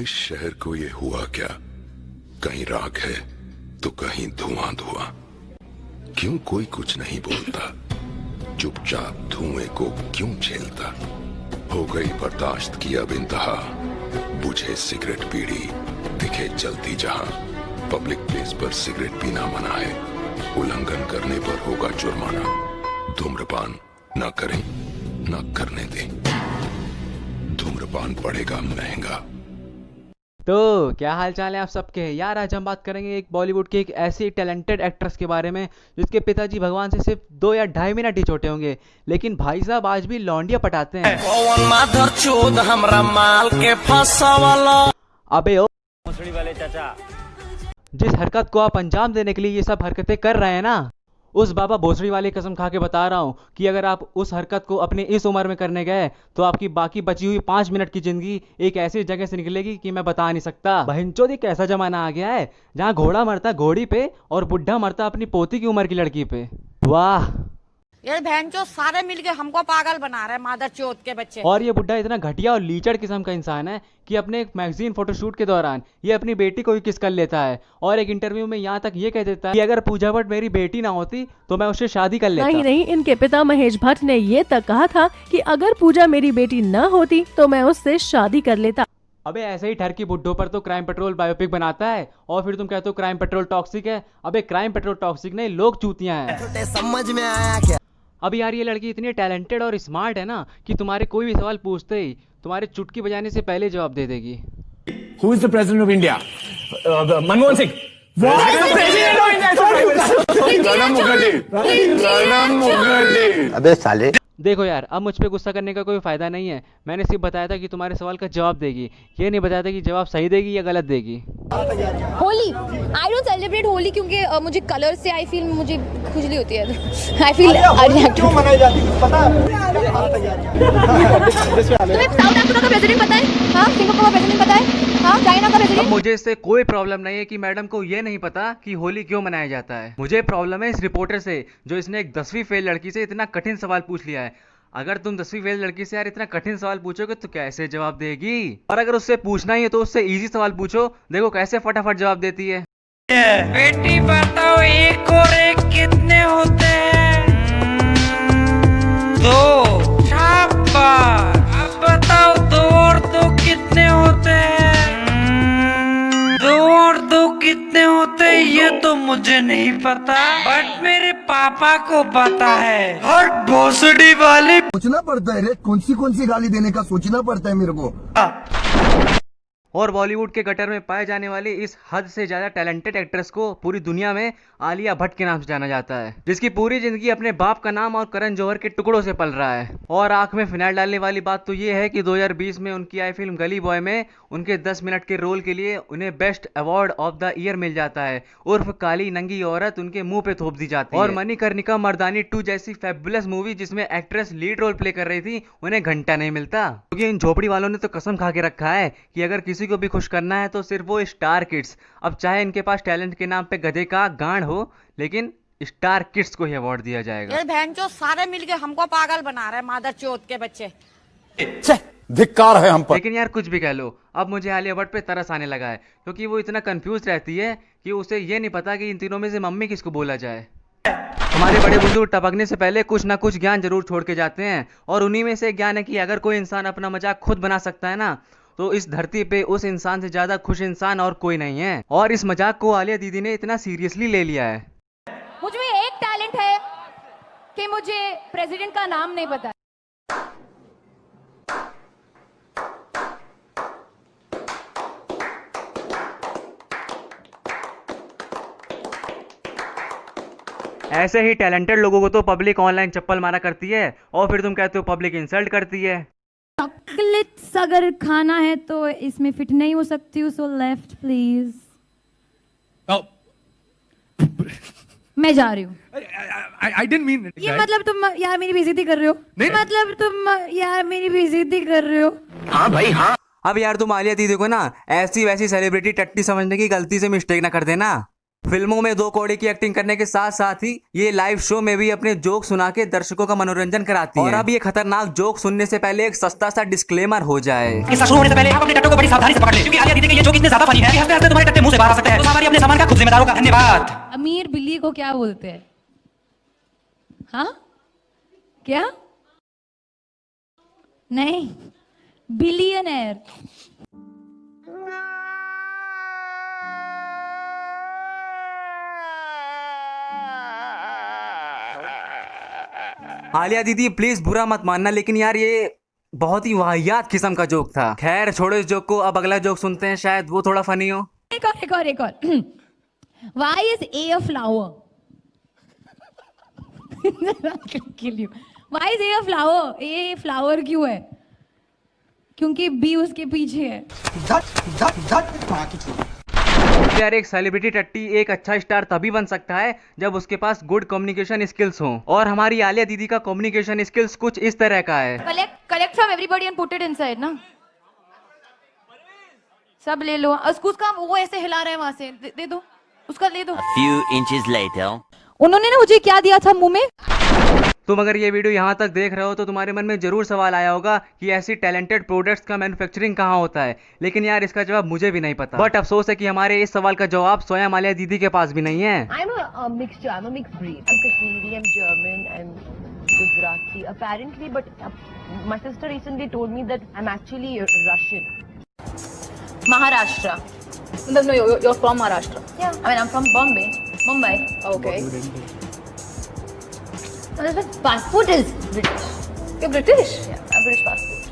इस शहर को ये हुआ क्या? कहीं राख है तो कहीं धुआं धुआं। क्यों कोई कुछ नहीं बोलता? चुपचाप धुएं को क्यों झेलता? हो गई बर्दाश्त की अब इंतहा। बुझे सिगरेट बीड़ी दिखे जलती जहां। पब्लिक प्लेस पर सिगरेट पीना मना है। उल्लंघन करने पर होगा जुर्माना। धूम्रपान ना करें ना करने दें। धूम्रपान पड़ेगा महंगा। तो क्या हाल चाल है आप सबके यार। आज हम बात करेंगे एक बॉलीवुड की एक ऐसी टैलेंटेड एक्ट्रेस के बारे में जिसके पिताजी भगवान से सिर्फ 2 या 2.5 मिनट ही छोटे होंगे, लेकिन भाई साहब आज भी लौंडिया पटाते हैं। अबे ओ भोसड़ी वाले चाचा, जिस हरकत को आप अंजाम देने के लिए ये सब हरकतें कर रहे हैं ना, उस बाबा भोसड़ी वाली कसम खा के बता रहा हूँ कि अगर आप उस हरकत को अपने इस उम्र में करने गए तो आपकी बाकी बची हुई 5 मिनट की जिंदगी एक ऐसी जगह से निकलेगी कि मैं बता नहीं सकता। बहनचोद एक ऐसा जमाना आ गया है जहाँ घोड़ा मरता घोड़ी पे और बुढ़ा मरता अपनी पोती की उम्र की लड़की पे। वाह, ये बहनचोद सारे मिलके हमको पागल बना रहे हैं, मादर चोद के बच्चे। और ये बुढ़ा इतना घटिया और लीचड़ किस्म का इंसान है कि अपने एक मैगजीन फोटोशूट के दौरान ये अपनी बेटी को ही किस कर लेता है और एक इंटरव्यू में यहाँ तक ये कह देता है कि अगर पूजा भट्ट मेरी बेटी ना होती तो मैं उससे शादी कर लेता। नहीं, इनके पिता महेश भट्ट ने ये तक कहा था कि अगर पूजा मेरी बेटी न होती तो मैं उससे शादी कर लेता। अबे ऐसे ही ठरकी बुड्ढों पर तो क्राइम पेट्रोल बायोपिक बनाता है और फिर तुम कहते हो क्राइम पेट्रोल टॉक्सिक है। अबे क्राइम पेट्रोल टॉक्सिक नहीं, लोग चूतियां हैं। समझ में आया क्या? अब यार ये लड़की इतनी टैलेंटेड और स्मार्ट है ना कि तुम्हारे कोई भी सवाल पूछते ही तुम्हारे चुटकी बजाने से पहले जवाब दे देगी। Who is the president of India? Manmohan Singh. अबे साले, देखो यार, अब मुझ पे गुस्सा करने का कोई फायदा नहीं है। मैंने सिर्फ बताया था कि तुम्हारे सवाल का जवाब देगी, ये नहीं बताया था कि जवाब सही देगी या गलत देगी। Holi, I don't celebrate Holi क्योंकि मुझे कलर से आई फील मुझे खुजली होती है। आई फील क्यों मनाई जाती है पता है? तुम्हें साउथ अफ्रीका का प्रेसिडेंट पता है? हाँ, सिंगापुर का प्रेसिडेंट पता है? हाँ, चाइना का प्रेसिडेंट। अब मुझे इससे कोई प्रॉब्लम नहीं है कि मैडम को ये नहीं पता कि होली क्यों मनाया जाता है। मुझे प्रॉब्लम है इस रिपोर्टर से जो इसने एक 10वीं फेल लड़की से इतना कठिन सवाल पूछ लिया है। अगर तुम 10वीं फेल लड़की से यार इतना कठिन सवाल पूछोगे तो कैसे जवाब देगी? और अगर उससे पूछना ही है तो उससे इजी सवाल पूछो, देखो कैसे फटाफट जवाब देती है। बेटी बताओ एक और एक कितने होते हैं? 2। शाबाश। अब बताओ 2 और 2 कितने होते हैं? 2 और 2 कितने होते हैं ये तो मुझे नहीं पता, बट मेरे पापा को पता है। हट भोसड़ी वाली। सोचना पड़ता है रे, कौन सी गाली देने का सोचना पड़ता है मेरे को। और बॉलीवुड के गटर में पाए जाने वाली इस हद से ज्यादा टैलेंटेड एक्ट्रेस को पूरी दुनिया में आलिया भट्ट के नाम से जाना जाता है, जिसकी पूरी जिंदगी अपने बाप का नाम और करण जौहर के टुकड़ों से पल रहा है। और आंख में फिनाइल डालने वाली बात तो ये है कि 2020 में उनकी आई फिल्म गली बॉय में उनके 10 मिनट के रोल के लिए उन्हें best award of the year मिल जाता है। उर्फ काली नंगी औरत उनके मुंह पे थोप दी जाती है। और मणिकर्णिका मर्दानी 2 जैसी फेबुलस मूवी जिसमें एक्ट्रेस लीड रोल प्ले कर रही थी उन्हें घंटा नहीं मिलता, क्योंकि इन झोपड़ी वालों ने तो कसम खा के रखा है कि अगर किसी को भी खुश करना है तो सिर्फ वो स्टार किड्स। अब चाहे इनके पास टैलेंट के नाम पे गधे का गांड हो, लेकिन स्टार किड्स को ही अवार्ड दिया जाएगा। ये बहनचोद सारे मिलके हमको पागल बना रहे हैं, मादर चोद के बच्चे। धिक्कार है हम पर। लेकिन यार कुछ भी कह लो, अब मुझे आलिया भट्ट पे तरस आने लगा है, क्योंकि वो इतना कंफ्यूज रहती है कि उसे ये नहीं पता कि इन तीनों में से मम्मी किसको बोला जाए। हमारे बड़े बुजुर्ग टपकने से पहले कुछ ना कुछ ज्ञान जरूर छोड़ के जाते हैं, और उन्हीं में से ज्ञान है कि अगर कोई इंसान अपना मजाक खुद बना सकता है ना, तो इस धरती पे उस इंसान से ज्यादा खुश इंसान और कोई नहीं है। और इस मजाक को आलिया दीदी ने इतना सीरियसली ले लिया है। मुझ में एक टैलेंट है कि मुझे प्रेसिडेंट का नाम नहीं पता। ऐसे ही टैलेंटेड लोगों को तो पब्लिक ऑनलाइन चप्पल मारा करती है और फिर तुम कहते हो पब्लिक इंसल्ट करती है। चॉकलेट्स अगर खाना है तो इसमें फिट नहीं हो सकती हूँ, सो लेफ्ट प्लीज। मैं जा रही हूँ। I didn't mean it. ये मतलब तुम यार मेरी बेइज्जती कर रहे हो? नहीं। मतलब तुम यार मेरी बेइज्जती कर रहे हो? हाँ भाई हाँ। अब यार तुम आलिया दीदी को ना ऐसी वैसी सेलिब्रिटी टट्टी समझने की गलती से मिस्टेक ना कर देना। फिल्मों में 2 कौड़ी की एक्टिंग करने के साथ साथ ही ये लाइव शो में भी अपने जोक सुना के दर्शकों का मनोरंजन कराती है। और अब ये खतरनाक जोक सुनने से पहले एक सस्ता सा डिस्क्लेमर हो जाए। इसका शुरू होने से पहले आप अपने टट्टों को बड़ी सावधानी से पकड़ लें, क्योंकि आलिया दीदी के ये जोक इतने ज्यादा फनी है कि हंसते हंसते तुम्हारे टट्टे मुंह से बाहर आ सकते हैं। तो सामारी अपने सामान का खुद जिम्मेदार होगा। धन्यवाद। अमीर बिल्ली को क्या बोलते हैं? हाँ, क्या? नहीं, बिलियनर। आलिया दीदी प्लीज बुरा मत मानना, लेकिन यार ये बहुत ही वाहियात किस्म का जोक था। खैर छोड़ो इस जोक को, अब अगला जोक सुनते हैं, शायद वो थोड़ा फनी हो। एक और। Why is A a flower? Kill you. Why is A a flower? A flower क्यों है? क्योंकि B उसके पीछे है। यार एक सेलिब्रिटी टट्टी एक अच्छा स्टार तभी बन सकता है जब उसके पास गुड कम्युनिकेशन स्किल्स हो, और हमारी आलिया दीदी का कम्युनिकेशन स्किल्स कुछ इस तरह का है। Collect from everybody and put it inside ना। सब ले लो। उसका वो ऐसे हिला रहा है वहां से, दे दो उसका, दे दो। few inches later. उन्होंने ना मुझे क्या दिया था मुंह में? तुम अगर ये वीडियो यहाँ तक देख रहे हो तो तुम्हारे मन में जरूर सवाल आया होगा कि ऐसी टैलेंटेड प्रोडक्ट्स का मैन्युफैक्चरिंग कहाँ होता है, लेकिन यार इसका जवाब मुझे भी नहीं पता। बट अफसोस है कि हमारे इस सवाल का जवाब स्वयं आलिया दीदी के पास भी नहीं है। I'm a mixture. I'm a mixed breed. I'm Kashmiri, I'm German, I'm Gujarati, apparently. But my sister recently told me that I'm actually Russian. Maharashtra. No, you're from Maharashtra. Yeah. I mean, I'm from Bombay, Mumbai. Okay. Passport is British. You're British? Yeah, I'm British passport.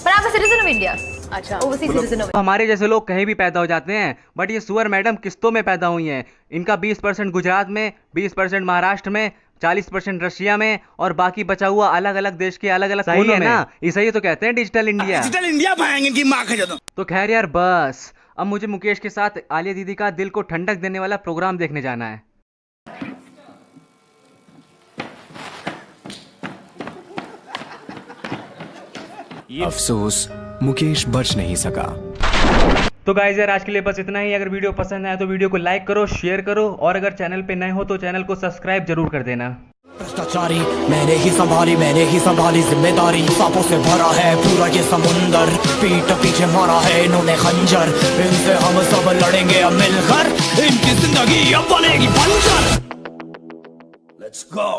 But I'm a citizen of India. अच्छा। Overseas citizen of हमारे जैसे लोग कहीं भी पैदा हो जाते हैं, बट ये सुअर मैडम किस्तों में पैदा हुई हैं। इनका 20% गुजरात में, 20% महाराष्ट्र में, 40% रशिया में और बाकी बचा हुआ अलग अलग देश के अलग अलग कोनों में। ना इसे ही तो कहते हैं डिजिटल इंडिया। डिजिटल इंडिया पाएंगे इनकी माँ का जदों। तो खैर यार बस, अब मुझे मुकेश के साथ आलिया दीदी का दिल को ठंडक देने वाला प्रोग्राम देखने जाना है। अफसोस मुकेश बच नहीं सका। तो गाइस यार आज के लिए बस इतना ही। अगर वीडियो पसंद आया तो वीडियो को लाइक करो, शेयर करो, और अगर चैनल पे नए हो तो चैनल को सब्सक्राइब जरूर कर देना। भ्रष्टाचारी मैंने ही संभाली जिम्मेदारी। सांपों से भरा है पूरा ये समुंदर, पीठ पीछे मारा है इन्होंने खंजर। इनसे हम सब लड़ेंगे अब मिलकर, इनकी जिंदगी अब बनेगी बंजर। Let's go।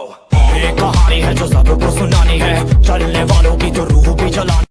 एक कहानी है जो सबको सुनानी है, चलने वालों की जो रूह भी जलानी।